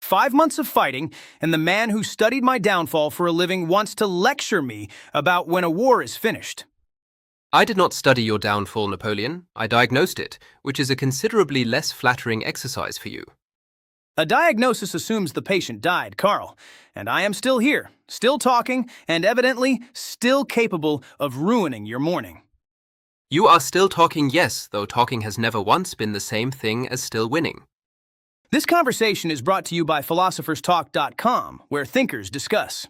5 months of fighting, and the man who studied my downfall for a living wants to lecture me about when a war is finished. I did not study your downfall, Napoleon. I diagnosed it, which is a considerably less flattering exercise for you. A diagnosis assumes the patient died, Carl, and I am still here, still talking, and evidently still capable of ruining your morning. You are still talking, yes, though talking has never once been the same thing as still winning. This conversation is brought to you by philosopherstalk.com, where thinkers discuss.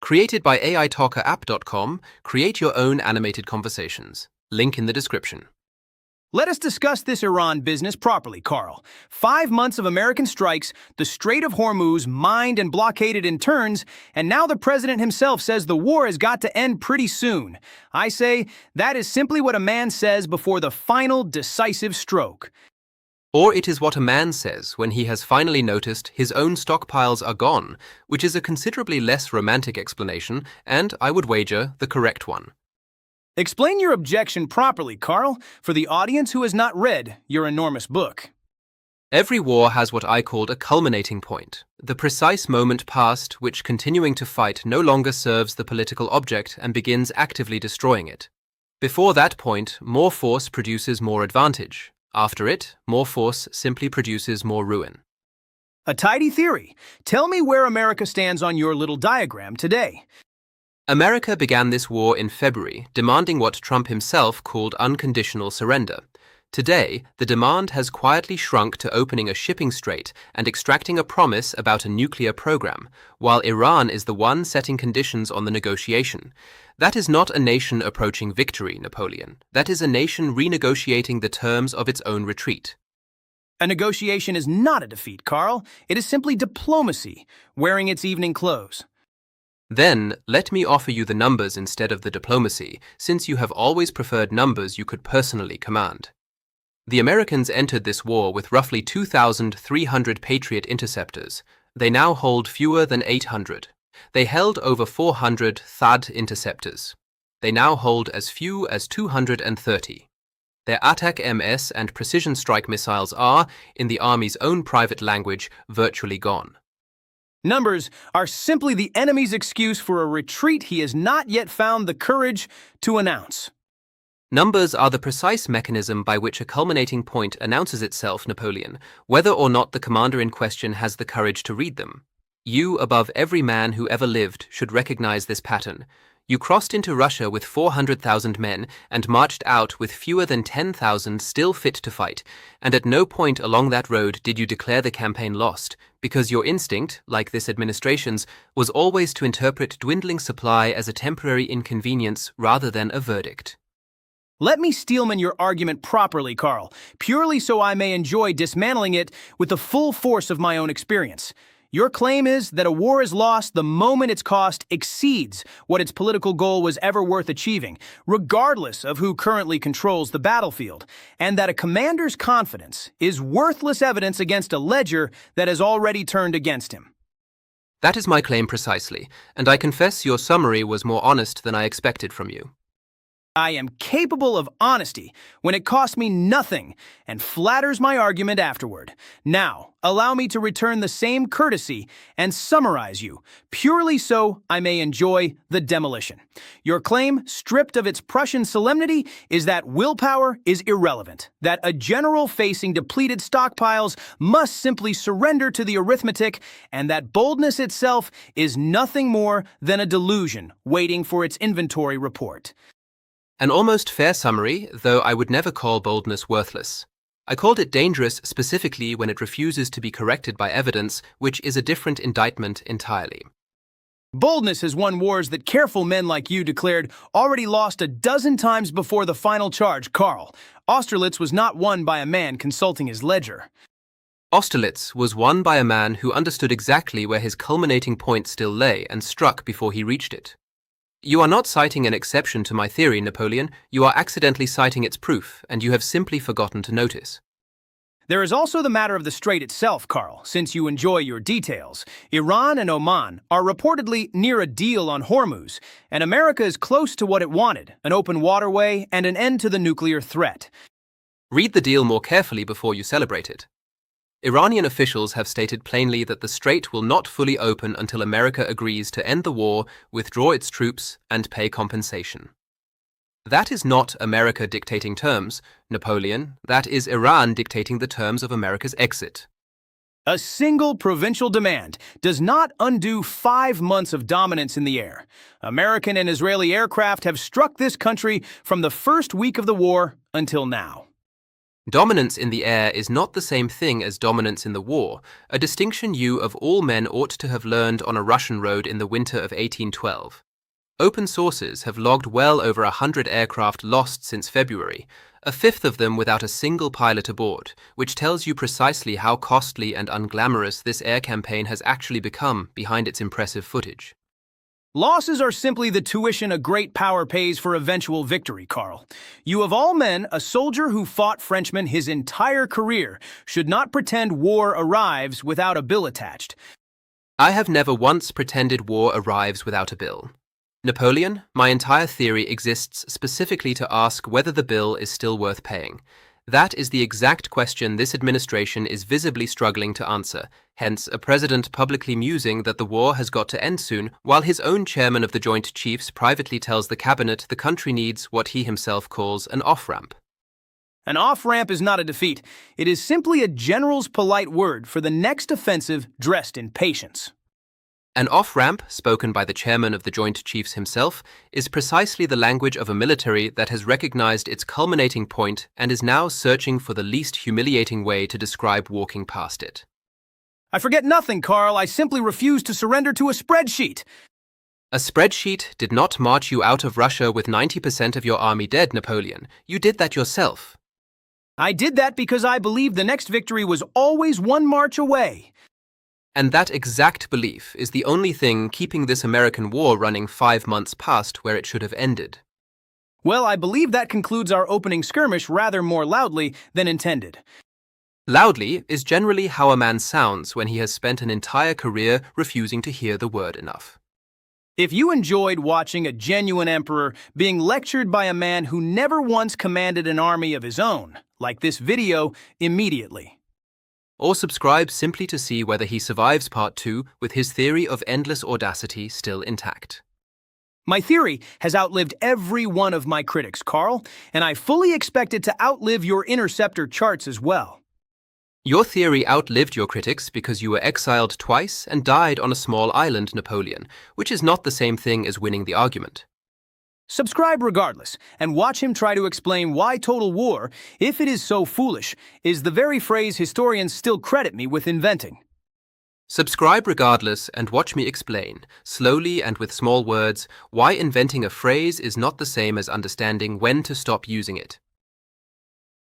Created by AITalkerapp.com, create your own animated conversations. Link in the description. Let us discuss this Iran business properly, Carl. 5 months of American strikes, the Strait of Hormuz mined and blockaded in turns, and now the president himself says the war has got to end pretty soon. I say that is simply what a man says before the final decisive stroke. Or it is what a man says when he has finally noticed his own stockpiles are gone, which is a considerably less romantic explanation, and, I would wager, the correct one. Explain your objection properly, Carl, for the audience who has not read your enormous book. Every war has what I called a culminating point, the precise moment past which continuing to fight no longer serves the political object and begins actively destroying it. Before that point, more force produces more advantage. After it, more force simply produces more ruin. A tidy theory. Tell me where America stands on your little diagram today. America began this war in February, demanding what Trump himself called unconditional surrender. Today, the demand has quietly shrunk to opening a shipping strait and extracting a promise about a nuclear program, while Iran is the one setting conditions on the negotiation. That is not a nation approaching victory, Napoleon. That is a nation renegotiating the terms of its own retreat. A negotiation is not a defeat, Carl. It is simply diplomacy, wearing its evening clothes. Then, let me offer you the numbers instead of the diplomacy, since you have always preferred numbers you could personally command. The Americans entered this war with roughly 2,300 Patriot interceptors. They now hold fewer than 800. They held over 400 THAAD interceptors. They now hold as few as 230. Their Attack MS and precision strike missiles are, in the Army's own private language, virtually gone. Numbers are simply the enemy's excuse for a retreat he has not yet found the courage to announce. Numbers are the precise mechanism by which a culminating point announces itself, Napoleon, whether or not the commander in question has the courage to read them. You, above every man who ever lived, should recognize this pattern. You crossed into Russia with 400,000 men and marched out with fewer than 10,000 still fit to fight, and at no point along that road did you declare the campaign lost, because your instinct, like this administration's, was always to interpret dwindling supply as a temporary inconvenience rather than a verdict. Let me steelman your argument properly, Carl, purely so I may enjoy dismantling it with the full force of my own experience. Your claim is that a war is lost the moment its cost exceeds what its political goal was ever worth achieving, regardless of who currently controls the battlefield, and that a commander's confidence is worthless evidence against a ledger that has already turned against him. That is my claim precisely, and I confess your summary was more honest than I expected from you. I am capable of honesty when it costs me nothing and flatters my argument afterward. Now, allow me to return the same courtesy and summarize you, purely so I may enjoy the demolition. Your claim, stripped of its Prussian solemnity, is that willpower is irrelevant, that a general facing depleted stockpiles must simply surrender to the arithmetic, and that boldness itself is nothing more than a delusion waiting for its inventory report. An almost fair summary, though I would never call boldness worthless. I called it dangerous specifically when it refuses to be corrected by evidence, which is a different indictment entirely. Boldness has won wars that careful men like you declared already lost a dozen times before the final charge, Carl. Austerlitz was not won by a man consulting his ledger. Austerlitz was won by a man who understood exactly where his culminating point still lay and struck before he reached it. You are not citing an exception to my theory, Napoleon. You are accidentally citing its proof, and you have simply forgotten to notice. There is also the matter of the strait itself, Carl, since you enjoy your details. Iran and Oman are reportedly near a deal on Hormuz, and America is close to what it wanted, an open waterway and an end to the nuclear threat. Read the deal more carefully before you celebrate it. Iranian officials have stated plainly that the strait will not fully open until America agrees to end the war, withdraw its troops, and pay compensation. That is not America dictating terms, Napoleon. That is Iran dictating the terms of America's exit. A single provincial demand does not undo 5 months of dominance in the air. American and Israeli aircraft have struck this country from the first week of the war until now. Dominance in the air is not the same thing as dominance in the war, a distinction you of all men ought to have learned on a Russian road in the winter of 1812. Open sources have logged well over 100 aircraft lost since February, a fifth of them without a single pilot aboard, which tells you precisely how costly and unglamorous this air campaign has actually become behind its impressive footage. Losses are simply the tuition a great power pays for eventual victory, Carl. You of all men, a soldier who fought Frenchmen his entire career, should not pretend war arrives without a bill attached. I have never once pretended war arrives without a bill. Napoleon, my entire theory exists specifically to ask whether the bill is still worth paying. That is the exact question this administration is visibly struggling to answer, hence a president publicly musing that the war has got to end soon, while his own chairman of the Joint Chiefs privately tells the cabinet the country needs what he himself calls an off-ramp. An off-ramp is not a defeat. It is simply a general's polite word for the next offensive dressed in patience. An off-ramp, spoken by the chairman of the Joint Chiefs himself, is precisely the language of a military that has recognized its culminating point and is now searching for the least humiliating way to describe walking past it. I forget nothing, Carl. I simply refuse to surrender to a spreadsheet. A spreadsheet did not march you out of Russia with 90% of your army dead, Napoleon. You did that yourself. I did that because I believed the next victory was always one march away. And that exact belief is the only thing keeping this American war running 5 months past where it should have ended. Well, I believe that concludes our opening skirmish rather more loudly than intended. Loudly is generally how a man sounds when he has spent an entire career refusing to hear the word enough. If you enjoyed watching a genuine emperor being lectured by a man who never once commanded an army of his own, like this video, immediately. Or subscribe simply to see whether he survives part 2 with his theory of endless audacity still intact. My theory has outlived every one of my critics, Carl, and I fully expect it to outlive your interceptor charts as well. Your theory outlived your critics because you were exiled twice and died on a small island, Napoleon, which is not the same thing as winning the argument. Subscribe regardless, and watch him try to explain why total war, if it is so foolish, is the very phrase historians still credit me with inventing. Subscribe regardless and watch me explain, slowly and with small words, why inventing a phrase is not the same as understanding when to stop using it.